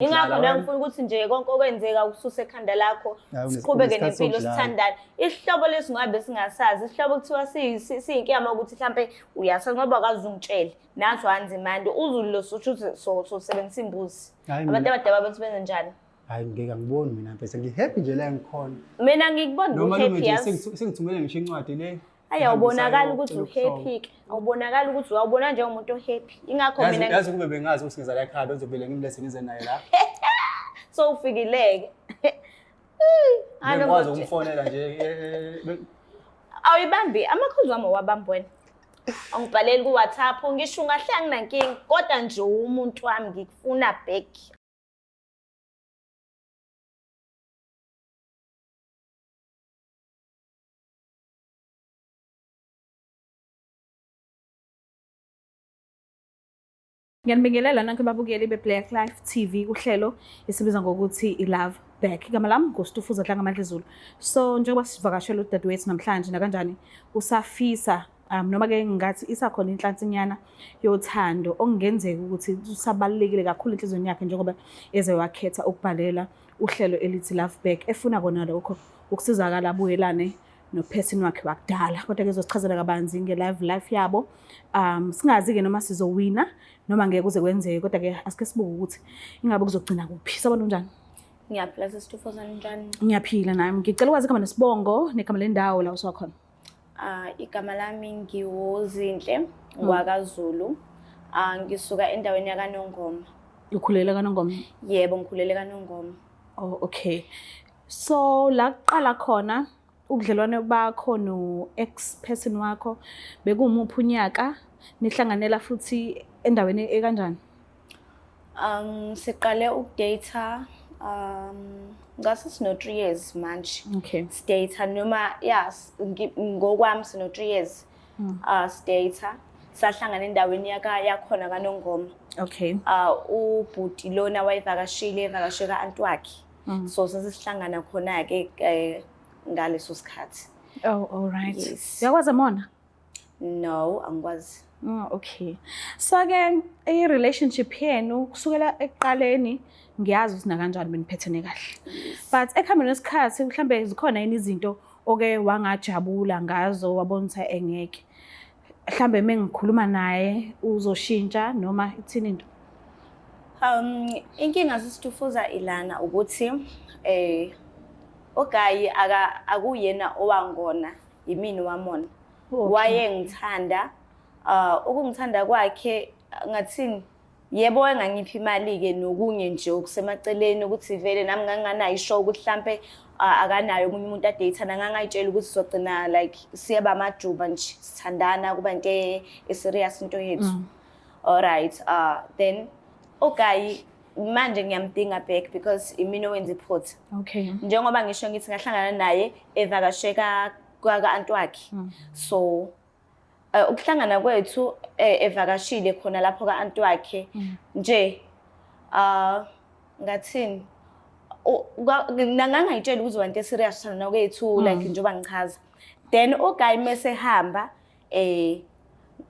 Ingakho nami ngifuna ukuthi nje konke okwenzeka ukususe ekhanda lakho siqhubeke nempilo sithandane. Isihlobo lesingabe singasazi, isihlobo kuthiwa siyinkiyama ukuthi mhlambe uyasazi ngoba akazi ungitshele. Nathi wanzimande uzulu lo suthu sebenzisa imbuzi. Abantu abadala bathi benze njani? Hayi ngeke ngiboni mina bese ngihappy nje la ngikhona. Mina ngikubona uhappy yazi. Sengithumele ngisho incwadi le. Awubonakala ukuthi uhappy ke. Awubonakala ukuthi uyabona nje umuntu ohappy. Ingakho mina yazi kube bengazi ukuthi ngizala ekhaya bezobele ngimlese ngize naye la. So ufikileke. Ngikwazi ukumfonela nje awuyibambi amakhuzu wami wabamba wena. Angibhaleli ku WhatsApp ngisho ungahle anginankingi kodwa nje umuntu wami ngikufuna back. Ngiyanibingelela nanke babukeli beBlack Life TV uhlelo esibiza ngokuthi iLove Back. Igama lami nguStufuza Dlangamandla Zulu. So njengoba sivakashela udadewethu namhlanje na kanjani usafisa noma ke ngathi isakhona inhlansinyana yothando okungenzeka ukuthi usabalekile kakhulu enhlizweni yakhe njengoba eze wakhetha ukubhalela uhlelo elithi Love Back efuna kona lokho ukusizakala abuyelane nophesini wakhe wakudala kodwa ke uzosichazela kabanzi nge-live life yabo. Singazi ke noma sizowina noma ngeke kuze kwenzeke kodwa ke asike sibuke ukuthi ingabe kuzogcina kuphi. Sabona unjani? Ngiyaphila Stufuza njani? Ngiyaphila nami. Ngicela ukwazi igama nesibongo negama lendawo la usakhona. Igama lami ngiwozinhle ngwakaZulu. Ngisuka endaweni yaKaNongoma. Ukhulela kaNongoma? Yebo ngikhulele kaNongoma. Oh okay. So la kuqala khona ubudlelwane bakho no ex person wakho bekumuphi unyaka nihlanganela futhi endaweni ekanjani? Siqale ukudate ngase sino 3 years manje. Okay. Data noma yes ngokwami sino 3 years. Data sahlangana endaweni yakhona kaNongoma. Okay. Ubhuti lona wayevakasheka anti wakhe. So sesihlangana khona ke ngaleso sikhathi. Oh all right. Yes. Uyakwazi mona? No, angikwazi. Oh okay. So ke relationship yenu kusukela ekuqaleni ngiyazi usina kanjani beniphethene kahle. But ekhambeni lesikhathi mhlambe zikhona yini izinto oke wangajabula ngazo wabona ukuthi engeke. Mhlambe mengikhuluma naye uzoshintsha noma ithini into? Inkinga sisitufuza ilana ukuthi ogayi akuyena owangona yimini wamona. Wayengithanda ukungithanda kwakhe ngathini yebo engangiphi imali ke nokunye nje okusemaceleni ukuthi vele nami nganganayo ishow ukuthi mhlambe akanayo umunye umuntu adeyithana ngangayitshela ukuthi sizogcina like siyeba amajuba nje sithandana kuba into eserious into yethu. All right. Then ogayi manje ngiyamdinga back because imina owenza iphutha. Okay. Njengoba ngisho ngithi ngahlangana naye evakasheka kwa-anti wakhe. So ukuhlangana kwethu evakashile khona lapho ka-anti wakhe nje ngathini ngangayitshela ukuthi wanto eserious thana kwethu like njengoba ngichaza. Then uGayi mase hamba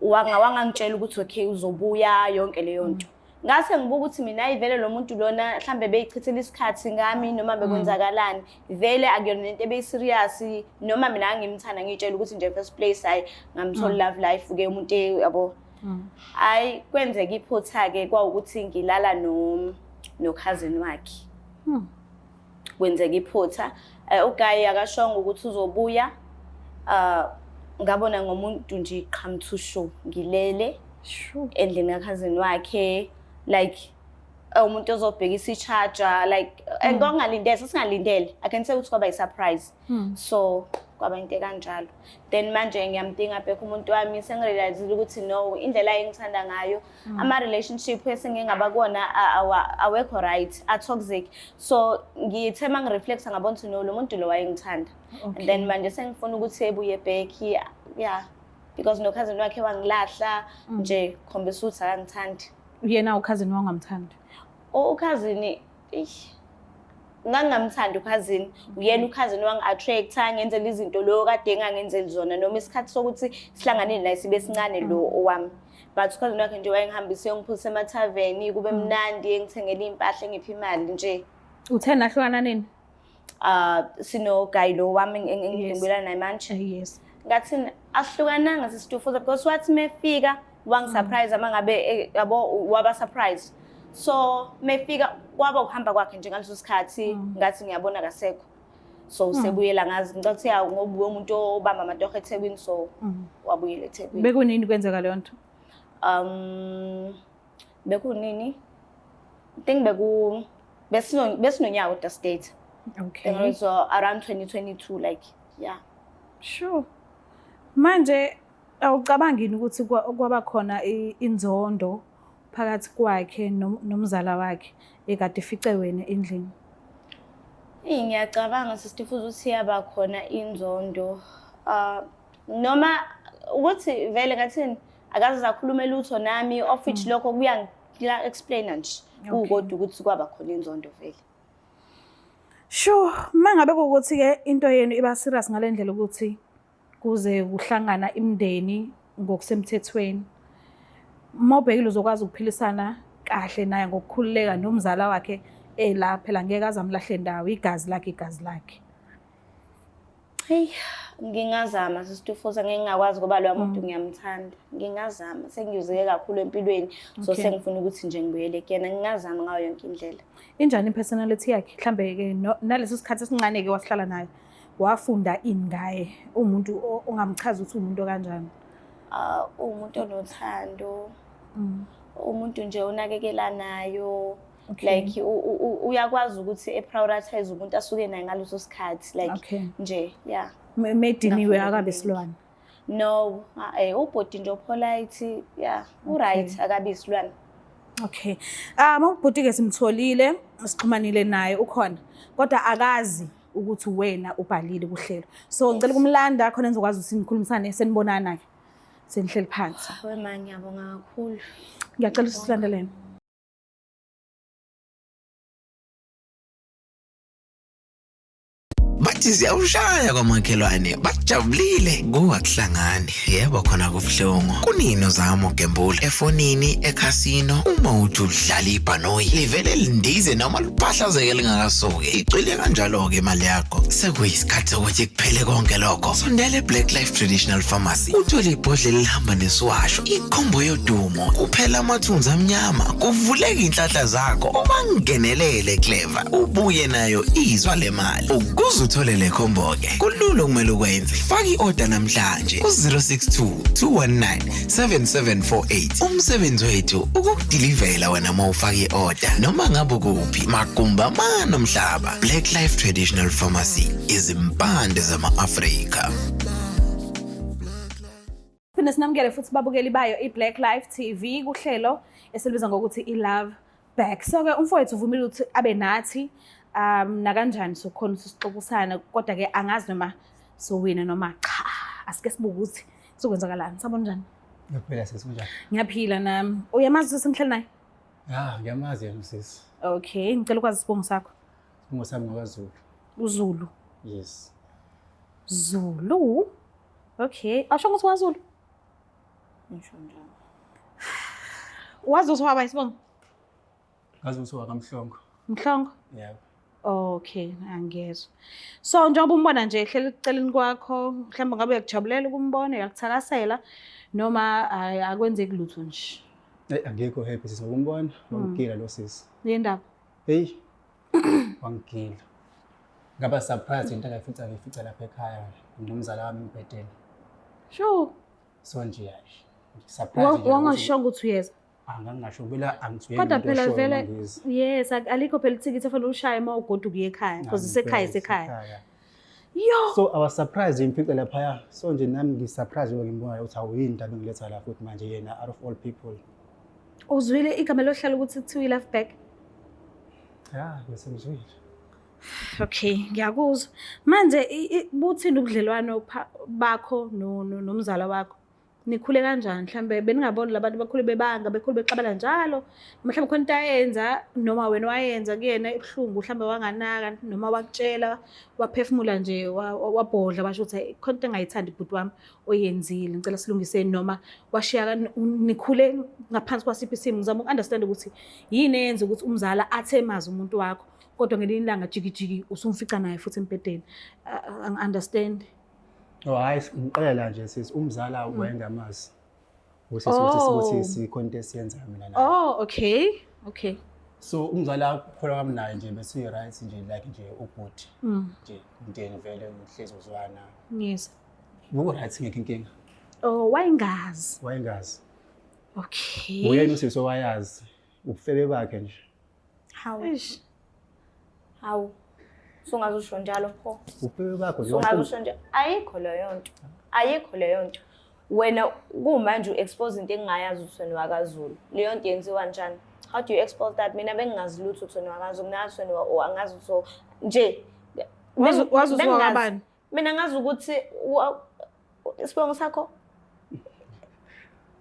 wangangitshela ukuthi okay uzobuya yonke leyo nto. Ngase ngibuka ukuthi mina ivele lo muntu lona mhlambe beyichithela isikhathi ngami noma bekwenzakalani vele akuyona into ebeyiserious noma mina ngimthanda ngitshela ukuthi nje first place hayi ngamthola love life ke umuntu yabo. Hayi kwenzeka iphutha ke kwawukuthi ngilala no cousin wakhe. Kwenzeka iphutha uGayi akashonga ukuthi uzobuya ngabona ngomuntu nje qhamthusho ngilele endlini ka cousin wakhe like umuntu ozobhekisa i-charger like engongalindele singalindele I can say ukuthi kwaba i-surprise. So kwaba into kanjalo. Then manje ngiyamdinga back umuntu wami sengirealizile ukuthi no indlela engithanda ngayo ama relationship esengingaba kuona awekho right a toxic. So ngithe mangireflecta ngabona ukuthi no lo muntu lo wayengithanda. And then manje sengifuna ukuthi ebuye back yeah because no cousin wakhe wangilahla nje khombisa ukuthi akangithandi. Yena ucousin wangamthandi. Cousin ngangamthandi cousin uyena ucousin wangi-attracta ngenzela izinto lo kade engangenzeli zona noma isikhathi sokuthi sihlanganeni naye sibe sincane lo owami. but cousin wakhe nje wayengihambise ngiphuthise emathaveni kube mnandi ngithengele impahla ngiphi imali nje. Uthe nahlukana nini? Sino guy lo wami engibela naye manje. Yes. Ngathi asihlukananga sisitufuza because wathi mefika wangisurprise amangabe yabo waba surprise. So mefika kwaba ukuhamba kwakhe nje ngaleso sikhathi ngathi ngiyabona kasekho. So sebuyela ngazi ngicathi ya ngoba umuntu obamba amatoho eThekwini so wabuyela eThekwini. Bekunini kwenzeka leyo nto? Bekunini? I think besinonyaka at state. Okay. So around 2022 like yeah. Sure. Manje awucabangini ukuthi kwaba khona inzondo phakathi kwakhe nomzala wakhe ekade ifice wena endlini? Ngiyacabanga sisifuza ukuthi yaba khona inzondo. Noma ukuthi vele ngathini akaze zakhuluma lutho nami of which lokho kuya explain nje ukodwa ukuthi kwaba khona inzondo vele. Sure, mangabe ukuthi ke into yenu iba serious ngalendlela ukuthi kuze kuhlangana imndeni ngokusemthethweni. Mawubhekile uzokwazi ukuphilisana kahle naye ngokukhululeka nomzala wakhe la phela ngeke azamlahle indawo igazi lakhe. Hey, ngingazama sisitufuza ngingakwazi ngoba lo muntu ngiyamthanda. Ngingazama sengiyuzeke kakhulu empilweni so sengifuna ukuthi nje ngibuyele kuyena ngingazama ngayo yonke indlela. Injani personality yakhe mhlambe ke naleso sikhathi esincane ke wasihlala naye wafunda ini ngaye umuntu ongamchaza ukuthi umuntu kanjani? Umuntu onothando. Umuntu nje onakekelanayo. Like uyakwazi ukuthi eprioritize umuntu asuke naye ngaleso sikhathi like nje yeah. Mediniwe akabe silwane? No, ubhodi nje polite yeah, right akabe isilwane. Okay. Mawubhodi ke simtholile sixhumanile naye ukhona kodwa akazi ukuthi wena ubhalile kuhlelo. So ngicela kumlanda khona nizokwazi ukuthi nikhulumisane senibonana ke. Senihleli phansi. Wema ngiyabonga kakhulu. Ngiyacela usilandelene. Bathi siyawushaya kwamakhelwane bajabulile kungakuhlangani yebo khona kubuhlungu kunini ozama ugembula efonini ekhasino uma uthi udlala ibhanoyi livele lindize noma liphahlazeke lingakasuki icwile kanjalo ke imali yakho sekuyisikhathi sokuthi kuphele konke lokho sondela eBlack Life Traditional Pharmacy uthole ibhodlela elihamba nesiwasho ikhombo yodumo kuphela amathunzi amnyama kuvuleka inhlahla zakho uma ngenelele Clever ubuye nayo izwa lemali uthole le combo ke kulula kumele ukwenze faka iorder namhlanje ku062 219 7748 umsebenzi wethu ukukudilivela wena mawufaka iorder noma ngabe kuphi magumba nomhlaba Black Life Traditional Pharmacy izimpande zama-Afrika. Phinde sinamukele futhi babukeli bayo iBlack Life TV kuhlelo esilibiza ngokuthi iLove Back. So ke umfowethu uvumile ukuthi abe nathi na kanjani sokhona sisixoxisana kodwa ke angazi noma sowina noma cha asike sibuke ukuthi sokwenzakalani sabona njani Ngiyaphila sisi njani ngiyaphila nami uyamazi ukuthi ngihleli naye ngiyamazi yena sisi okay ngicela ukwazi isibongo sakho isibongo sami ngokwaZulu uZulu yes Zulu okay asho ukuthi waZulu ngisho njalo wazi ukuthi waba isibongo ngazi ukuthi wakamhlongo Mhlongo yebo okay angezwa so njengoba umbona nje ehleli eceleni kwakho mhlawumbe ngabe uyakujabulela ukumbona uyakuthakasela noma akwenzeki lutho nje angekho happy sisi ngokumbona wangigila lo sisi yendaba hey wangigila ngaba surprise into akayifica lapha ekhaya nomzala wami impedeni sure so nje yashi surprise wangashonga ukuthi uyeza angangasho phela angithuye kodwa phela vele yes alikho phela ithikithi efanele ushaye uma ugoduka uye ekhaya because isekhaya yo so I was surprised imphica lapha so nje nami ngisurprise ngoba ngimbona ukuthi awuyini indaba engiletha la futhi manje yena out of all people uzwile igama lohlala ukuthi kuthiwa iLove Back bese ngizwile okay ngiyakuzwa manje buthini ubudlelwano bakho nomzala wakho nikhule kanjani mhlambe beningaboni labantu bakhule bebanga bekhule bexabana njalo mhlambe khona into ayenza noma wena wayenza kuyena ebuhlungu mhlambe wanganaka noma wakutshela waphefumula nje wabhodla basho ukuthi khona into engayithandi ibhuti wami oyenzile ngicela silungiseni noma washiya nikhule ngaphansi kwasiphi isimo ngizama ukunderstand ukuthi yini eyenza ukuthi umzala athemaza umuntu wakho kodwa ngelinye ilanga jikijiki usumfica naye futhi empedeni understand. Oh hayi ngixolela nje sisi umzala wayengamazi. Ukuthi sikhona into esiyenza mina naye. Oh okay. So umzala khona kwami naye nje bese right nje like nje ubhuti. Nje into vele ngihlezi uzwana. Yes. Ngoba right ngeke inkinga. Oh wayengazi. Okay. Uyena usiso wayazi ubufebe bakhe nje. Hawu. Sungazusho njalo pho. Ubufebe bakho nje. Sungazusho nje ayikho leyo nto. Wena kumanje uexpose into engingayazi uthweni wakaZulu. Leyo nto yenziwa kanjani? How do you expose that? Mina bengingazi lutho uthweni wakaZulu, nathi angazi utho nje. Wazi uzwabani? Mina ngazi ukuthi isibongo sakho.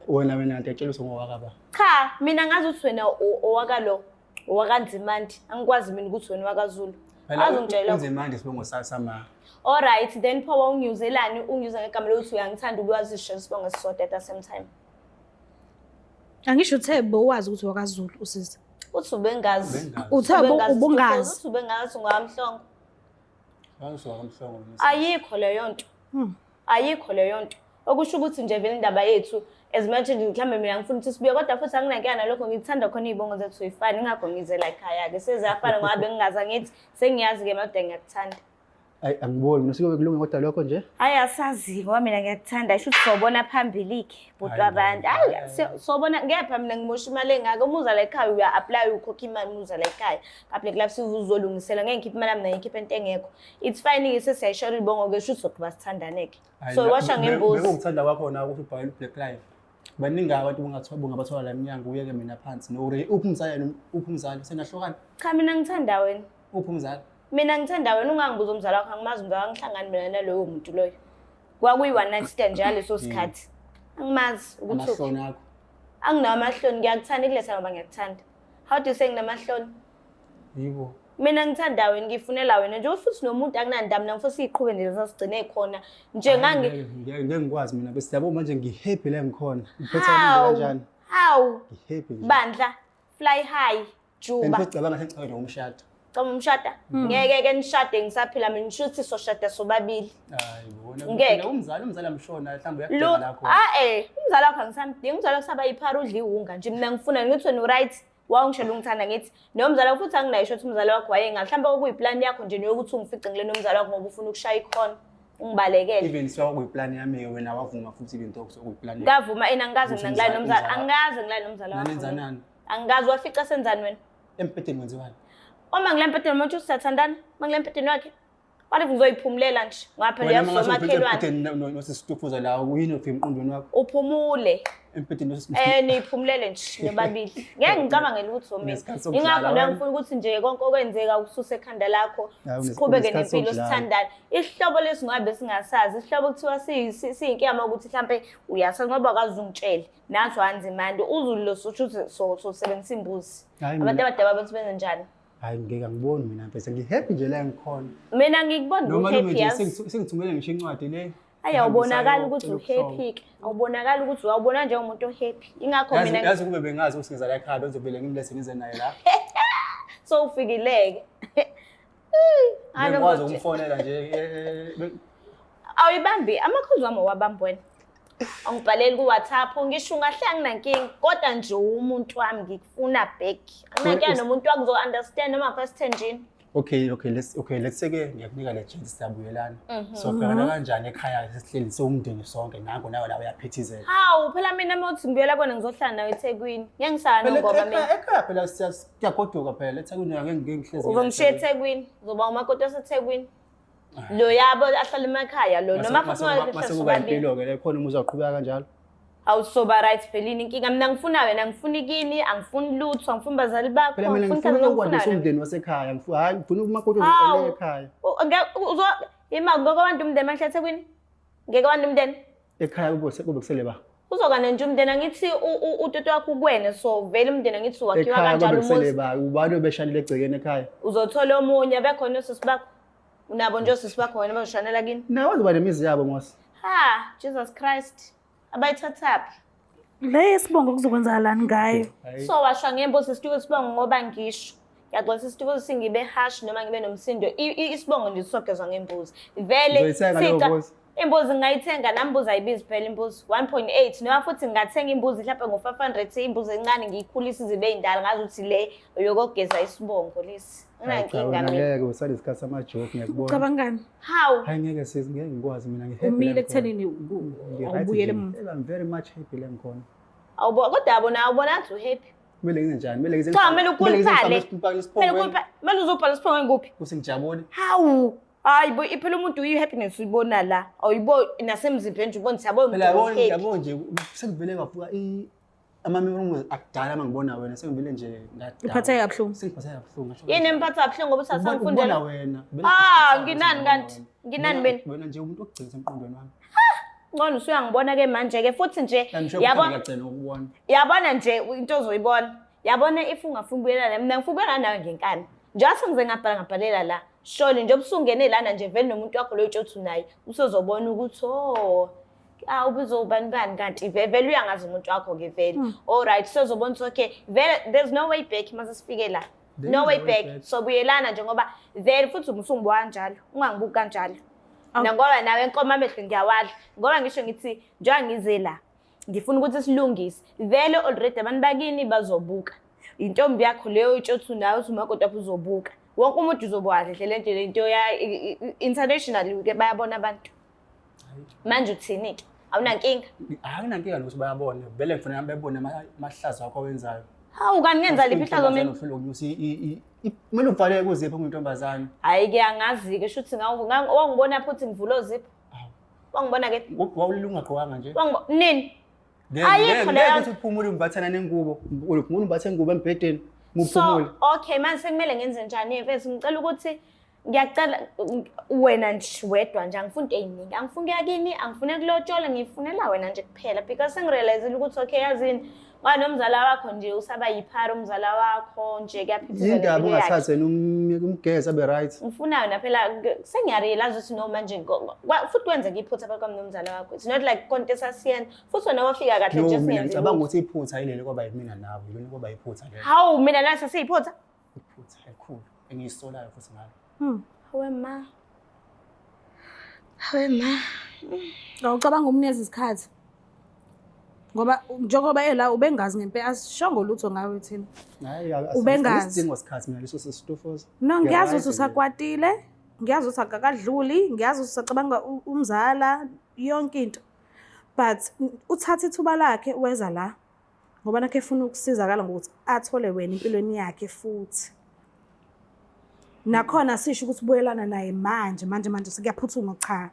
Wena ngiyatshela usongowakaba. Cha, mina ngazi ukuthi wena owakalo, owakanzimandi. Angikwazi mina ukuthi wena wakaZulu. Azongitshela Nzimandi isibongo sama. All right, then pho ungiuzelani ungiuza ngegama lokuthi uyangithanda ukwazisho isibongo esisodwa at the same time. Angisho uThebo wazi ukuthi wakaZulu usisi. Uthi ubengazi. Uthebo ubungazi. Uthi ubengazi ngwamhlongo. Ngamhlongo. Ayikho leyo nto. Okusho ukuthi nje vele indaba yethu as much as mhlambe mina ngifuna ukuthi sibuye kodwa futhi anginakuyana nalokho ngithanda khona izibongo zethu uyifani ngakho ngizela ekhaya ke seziyafana ngoba bengingaza ngithi sengiyazi ke manje ngiyakuthanda. Ay angiboni mina sike kulunge kodwa lokho nje. Hayi asazi ngoba mina ngiyakuthanda isho ukuthi sobona phambili ke bhuti wabantu. Hayi sobona ngepha mina ngimosha imali engaka umuza la ekhaya uya apply ukhokha imali umuza la ekhaya. Public life sizolungisela ngeke ngikhiphe imali mina ngikhiphe into engekho. It's fine ke sesiyashara ibongo ke isho ukuthi sokuba sithandaneke. So washa ngembuzi. Bekukuthanda kwakho na ukuthi ubhayile Black Life. Baningi abantu bungabathola la eminyanga uyeke mina phansi no uphumzali sengahlokana. Cha mina ngithanda wena. Uphumzali. Mina ngithanda wena ungangibuza umzala wakho angimazi umzala wangihlangana mina naloyo muntu loyo. Kwakuyi one night stand njalo leso sikhathi. Angimazi ukuthi amahloni akho. Anginawo amahloni ngiyakuthanda ikulesa ngoba ngiyakuthanda. How do you say nginamahloni? Yebo. Mina ngithanda wena ngifunela wena nje futhi nomuntu akunandaba mina futhi iqhube nje sasigcine khona nje ngeke ngikwazi mina bese yabo manje ngihappy la ngikhona ngiphethe kanjani hawu ngihappy nje bandla fly high juba ngicabanga sengicabe umshado Coma umshada ngeke ke nishade ngisaphila mina nishuthi soshada sobabili hayi bona umzala mshona mhlawumbe uyakudinga lakho umzala wakho angisamdingi umzala kusaba iphara udla iwunga nje mina ngifuna ngithi wena right wangishela ungithanda ngithi nomzala futhi anginayisho ukuthi umzala wakho wayenga mhlawumbe okuyiplan yakho nje nokuthi ungifice ngile nomzala wakho ngoba ufuna ukushaya ikhona ungibalekele even so kuyiplan yami wena wavuma futhi into okuyiplan ngavuma angazi mina ngilala nomzala angazi ngilala nomzala wakho nanenzanani angazi wafica senzani wena empetheni wenziwani uma ngilempetheni umuntu usathandana mangilempetheni wakhe wathi ngizoyiphumulela nje ngaphela yasomakhelwane nosisitufuza la uyini ofika emqondweni wakho uphumule empetheni niphumulele nje nobabili ngeke ngicabangela ukuthi womina ingakho mina ngifuna ukuthi nje konke okwenzeka ukususe ekhanda lakho siqhubeke nempilo sithandane isihlobo lesingabe singasazi isihlobo kuthiwa siyinkinga ukuthi mhlambe uyasazi ngoba akazungitshela nathi wanzimandi uzulu lo sothi sosebenzisa imbuzi abantu abadala bathi benze njani hayi ngeke ngiboni mina bese ngihappy nje la ngikhona mina ngikubona uhappy yazi sengithumele ngisho incwadi le awubonakala ukuthi uhappy ke awubonakala ukuthi awubona nje umuntu ohappy ingakho mina yazi kube bengazi ukuthi ngiza la ekhaya bezobele ngimlese ngize naye la so ufikileke ngikwazi umfonela nje awuyibambi amakhozi wami wabambweni angibhaleli ku WhatsApp ngisho ungahle anginankingi kodwa nje umuntu wami ngikufuna back anginankinga nomuntu wakuzo understand noma first engine okay let's say ke ngiyakunika le chance siyabuyelana so bhekana kanjani ekhaya sesihleli somndeni sonke nango nawe la uyaphithizela hawu phela mina mawuthi ngibuyela kona ngizohlala nawe eThekwini ngiyangisana ngoba mina ekhaya phela siyagoduka phela eThekwini ngeke ngihlezi uzongishiya eThekwini uzoba umakoti waseThekwini lo yabo ahlala emakhaya lo noma futhi masekuba impilo ke le khona umuzi uqhubeka kanjalo awusoba right phelini inkinga mina ngifuna wena ngifuna ikini angifuni lutho angifuni bazali bakho phela mina ngifuna ukwandisa umndeni wasekhaya ngifuna hayi ngifuna umakoti ekhaya ima ngoba abantu umndeni mahle eThekwini ngeke abantu umndeni ekhaya kube kusele ba Uzokane nje umndeni angithi utoto wakho kuwena so vele umndeni angithi wakhiwa Ekhaya kanjalo babesele umuzi. ba ubani obeshanile egcekeni ekhaya. Uzothola omunye bekhona osisi bakho. Unabo nje osisi bakho wena bazoshanela kini. Nawe uzoba nemizi yabo mos. Ha, Jesus Christ. Abayithathaphi. Le isibongo kuzokwenzakalani ngayo? So washa ngembuzi isituko sibongo ngoba ngisho. Ngiyaxolisa isituko singibe harsh noma ngibe nomsindo. Isibongo nje sisogezwa ngembuzi. Vele Uzoyithenga leyo mbuzi? imbuzi ngayithenga nambuzi ayibizi phela imbuzi 1.8 noma futhi ngathenga imbuzi mhlawumbe ngo500 imbuzi encane ngiyikhulisa izibe indala ngazi ukuthi le yokugeza isibongo lesi. Unankinga mina. Ngeke usale isikhathi sama-joke ngiyakubona. Ucabangani? Hawu. Hayi ngeke sis ngeke ngikwazi mina ngihappy. Umile ekuthenini ubuyele I'm very much happy la ngikhona. Awubo kodwa awubona athi uhappy. Kumele ngenze njani? Kumele ngenze Cha kumele ukhuluphale. Kumele Kumele uzobhala isiphongo ngikuphi? usingijabule. Hawu. Hayi bo iphela umuntu uyi-happiness uyibona la. Awuyibo nasemzimbeni nje ubona ukuthi yabo Phela umuntu yabo nje sengivele ngafuka ama-memories akudala mangibona wena sengivele nje ngadala. uphatheke kabuhlungu. Sengiphatheka kabuhlungu. yini emphatha kabuhlungu ngoba Ubona usasangifundela. wena. Nginani kanti? Nginani mina? Wena nje umuntu ogcina emqondweni wami. Ngcono usuyangibona ke manje ke futhi nje Yabona ngiyacela ukubona. yabona nje into ozoyibona. Yabona if ungafuna ukubuyela la mina ngifuna ukubuyela nawe ngenkani. Njalo ngize ngabhalela la. Sholi nje obusungene lana nje vele nomuntu wakho lo utshothi naye usozobona ukuthi ubuzobani bani kanti vele uyangazi umuntu wakho ke vele. All right sozobona ukuthi okay vele there's no way back mase sifike la. No way back. So buyelana nje ngoba vele futhi umsungbo kanjalo. Ungangibuki kanjalo. Ngoba nawe enkomo amehlo ngiyawadla. Ngoba ngisho ngithi njengoba ngize la ngifuna ukuthi silungise. Vele already abantu bakini bazobuka. Intombi yakho leyo utshothi nawe usumakoti lapho uzobuka. Wonke umuntu uzobona le nto ya international ke bayabona abantu. Manje uthini ke? Awunankinga? Akunankinga ukuthi bayabona. Vele ngifuna bebone amahlazo akho awenzayo. Hawu kanti ngenza liphi ihlazo mina? Kumele uvaleke kuziphi ungintombazane. Hayi ke angazi ke shuthi wangibona futhi ngivula oziphi. Wangibona ke? Wawulunga ungaqhokanga nje. Nini? Ayikho leyo ukuthi uphumule umbathana nengubo. Umuntu umbathe ingubo embedeni. Muphumule. So okay manje sekumele ngenze njani mfethu ngicela ukuthi ngiyacela wena nje wedwa nje angifuni into eziningi angifuni yakini angifuni kulotshola ngifunela wena nje kuphela because sengirealize ukuthi okay yazini nganomzala wakho nje usaba yiphara umzala wakho nje kuyaphithizela indaba ungathathe umgeza abe right. ngifuna wena phela sengiyarealize ukuthi no manje futhi wenze iphutha phakathi nomzala wakho it's not like konke sasiyena futhi wena wafika kahle nje singenza ngicabanga ukuthi iphutha yileli ngoba yimina nawe yini ngoba iphutha lelo. Hawu mina nawe sasiyiphutha iphutha elikhulu engiyisolayo futhi ngalo. Hawe ma. Awucabanga umnikeza isikhathi. Ngoba njengoba la ubengazi ngempela asishongo lutho ngawe thina. Hayi ubengazi. Isidingo sikhathi mina leso sesitofoza. No ngiyazi ukuthi usakwatile, ngiyazi ukuthi akakadluli, ngiyazi ukuthi usacabanga umzala yonke into. But uthatha ithuba lakhe weza la. Ngoba nakhe efuna ukusizakala ngokuthi athole wena empilweni yakhe futhi. Nakhona sisho ukuthi ubuyelana naye manje sekuyaphuthuma cha.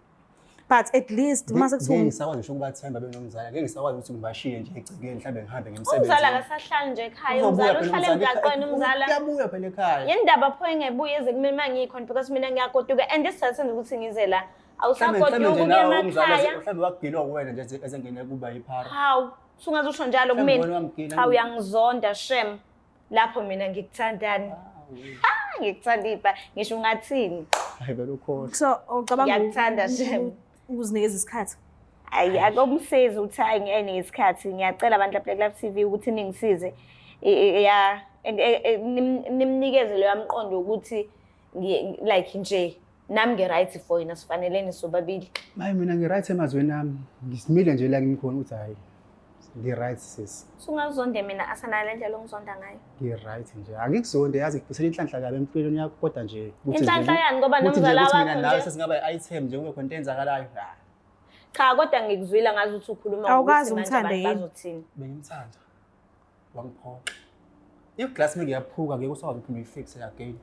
But at least mase kuthiwa ngisakwazi ngisho ukubathemba benomzala ngeke ngisakwazi ukuthi ngibashiye nje egcikeni mhlambe ngihambe ngemsebenzi. Umzala akasahlali nje ekhaya umzala uhlala emgaqweni umzala. Uyabuya phela ekhaya. Yini ndaba pho engebuye eze kumina mangikhona because mina ngiyagoduka and isizathu ukuthi ngize la. Awusagoduka ukuya emakhaya. Mhlambe wagilwa kuwena nje ezengene kuba yiphara. Hawu sungaze usho njalo kumina. Hawu uyangizonda shem. Lapho mina ngikuthandani. Ngikuthanda ipa ngisho ngathini. Hayi vele ukhohle. so ucabanga Ngiyakuthanda shem. Ukuzinikeza isikhathi. Hayi akumsiza ukuthi hayi ngene ngesikhathi ngiyacela abantu lapha Live TV ukuthi ningisize ya nimnikeze lo yamqondo ukuthi like nje nami nge-right for yena sifanelene sobabili. Hayi mina ngi-right emazweni ami ngisimile nje la ngikhona ukuthi hayi ngi-right sis. Sungazonde mina asanale ndlela ongizonda ngayo. Ngi-right nje angikuzonde yazi ngiphisela inhlanhla kabi empilweni yakho kodwa nje inhlanhla yani ngoba nomzala wakho nje nawe sesingaba i-item nje kube khona into enzakalayo. Cha kodwa ngikuzwila ngazi ukuthi ukhuluma Awukazi umthande yini? Bazothini. Bengimthanda wangiphoqa iglass ngiyaphuka ngeke usakwazi ukuthi uyifixe again.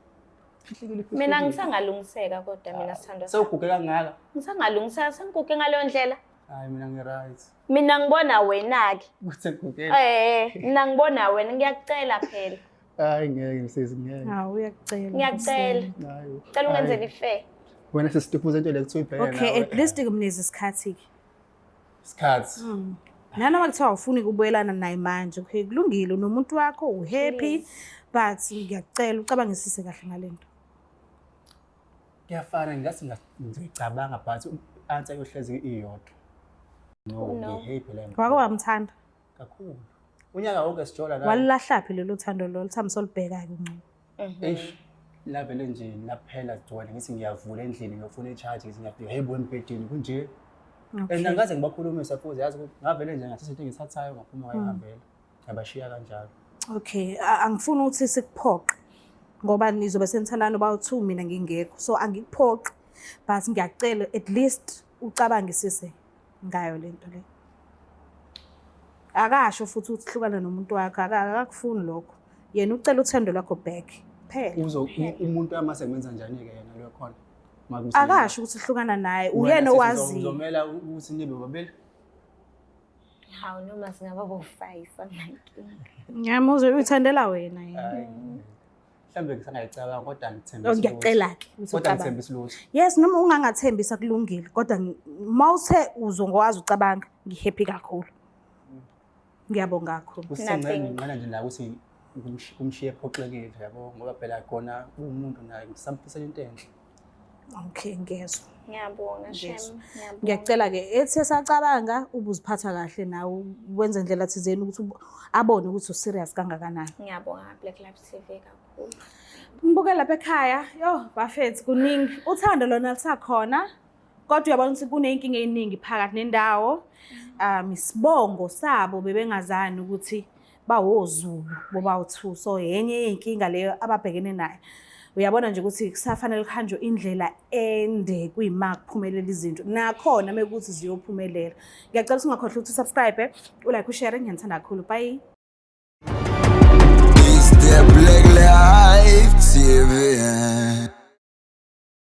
Mina ngisangalungiseka kodwa mina sithandwa. Sewuguge kangaka? Ngisangalungiseka sengiguge ngaleyo ndlela. Hayi mina ngi-right. Mina ngibona wena ke. Kuthi ngigugele. Mina ngibona wena ngiyakucela phela. Hayi ngeke ngisizi ngeke. Hawu uyakucela. Ngiyacela. Hayi. Cela ungenzele fair. Wena sesitifuza into le kuthi uyibheke nawe. Okay, at least kumnikeza isikhathi ke. Isikhathi. Nanoma kuthiwa awufuni ukubuyelana naye manje, okay, kulungile nomuntu wakho uhappy, but ngiyakucela ucabangisise kahle ngalento. Kuyafana ngase ngicabanga but answer yohlezi iyodwa. No, ngihappy la. Wake wamthanda? Kakhulu. Unyaka wonke sijola la. Walilahlaphi lelo thando lo lithamisa olibhekayo kunqobo. Eish, la vele nje laphela sigcwele ngithi ngiyavula endlini ngiyofuna i-charge ngithi ngiyafika yebo empedini kunje. And angaze ngibakhulumisa futhi yazi ngavele nje ngathi izinto engisathayo ngaphuma ngayihambela. Ngabashiya kanjalo. Okay, angifuni ukuthi sikuphoqe ngoba nizobe senithandana bawu2 mina ngingekho. So angikuphoqi but ngiyacela at least ucabangisise ngayo lento le. Akasho futhi ukuthi hlukana nomuntu wakho, akakufuni lokho. Yena ucela uthando lwakho back. Phela. Umuntu amase kumenza njani ke yena lo khona? Akasho ukuthi hlukana naye. Uyena owazi. Uzomela ukuthi nibe babili. Hawu noma singaba bo5 anginkinga. Ngiyamuzwa uyithandela wena yena. Mhlambe ngisangayicabanga kodwa ngithembisa. Ngiyacela ke ukuthi Kodwa ucabanga. ngithembisa lutho. Yes, noma ungangathembisa kulungile kodwa mawuthe uzongwazi ucabanga ngihappy kakhulu. Ngiyabonga kakhulu. Kusengcela ngqala nje la ukuthi kumshiye ephoxekile yabo ngoba phela khona umuntu naye ngisamphisela into enhle. Okay, ngiyezwa. Ngiyabonga Shem. Ngiyacela ke ethi sacabanga ubuziphatha kahle nawe wenza indlela thizeni ukuthi abone ukuthi userious kangakanani. Ngiyabonga Black Lives TV kakhulu. Mbuke lapha ekhaya, yo bafethu kuningi. Uthando lona lisakhona. Kodwa uyabona ukuthi kuneyinkinga eziningi phakathi nendawo. Isibongo sabo bebengazani ukuthi bawoZulu bobawu2. So yenye yeinkinga leyo ababhekene nayo. Uyabona nje ukuthi kusafanele kuhanjwe indlela ende kuyima kuphumelela izinto. Nakhona mekuthi ziyophumelela. Ngiyacela singakhohlwa ukuthi subscribe, ulike, ushare, ngiyathanda kakhulu. Bye. It's the Black Lives TV.